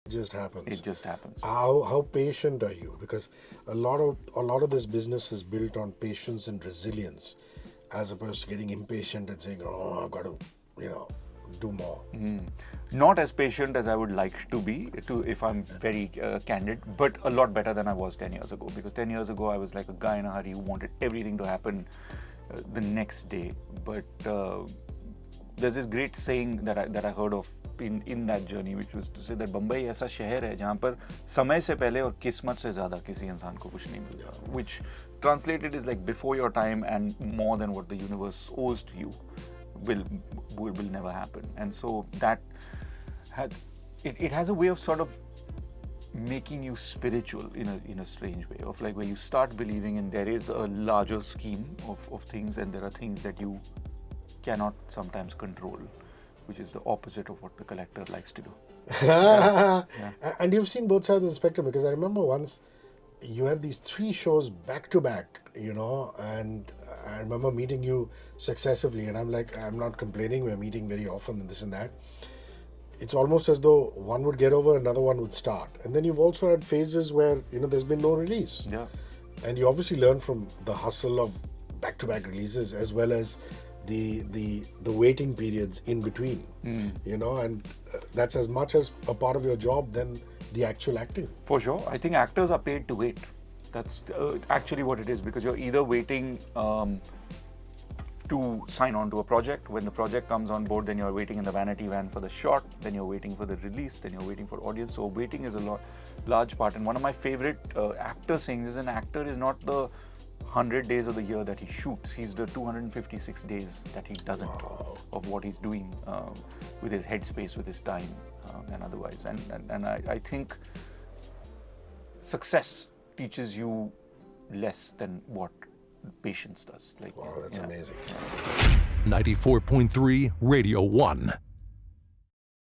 just happens. It just happens. How patient are you? Because a lot of this business is built on patience and resilience, as opposed to getting impatient and saying, "Oh, I've got to, do more." Not as patient as I would like to be, if I'm very candid, but a lot better than I was 10 years ago. Because 10 years ago, I was like a guy in a hurry who wanted everything to happen the next day. But there's this great saying that I heard of in that journey, which was to say that Bombay ऐसा शहर है जहाँ पर समय से पहले और किस्मत से ज़्यादा किसी इंसान को कुछ नहीं मिलता. Which translated is like before your time and more than what the universe owes to you will never happen. And so that it has a way of sort of making you spiritual in a strange way, of like where you start believing in there is a larger scheme of things, and there are things that you cannot sometimes control, which is the opposite of what the collector likes to do. And you've seen both sides of the spectrum, because I remember once you had these 3 shows back to back, and I remember meeting you successively, and I'm like, I'm not complaining, we're meeting very often and this and that. It's almost as though one would get over, another one would start. And then you've also had phases where, there's been no release. Yeah. And you obviously learn from the hustle of back-to-back releases, as well as the waiting periods in between, and that's as much as a part of your job than the actual acting. For sure. I think actors are paid to wait. That's actually what it is, because you're either waiting to sign on to a project. When the project comes on board, then you're waiting in the vanity van for the shot, then you're waiting for the release, then you're waiting for audience. So waiting is a large part. And one of my favorite actor sayings is, an actor is not the 100 days of the year that he shoots, he's the 256 days that he doesn't. Wow. Of what he's doing with his headspace, with his time, and otherwise. And I think success teaches you less than what patience does. Wow, that's amazing. 94.3 Radio 1.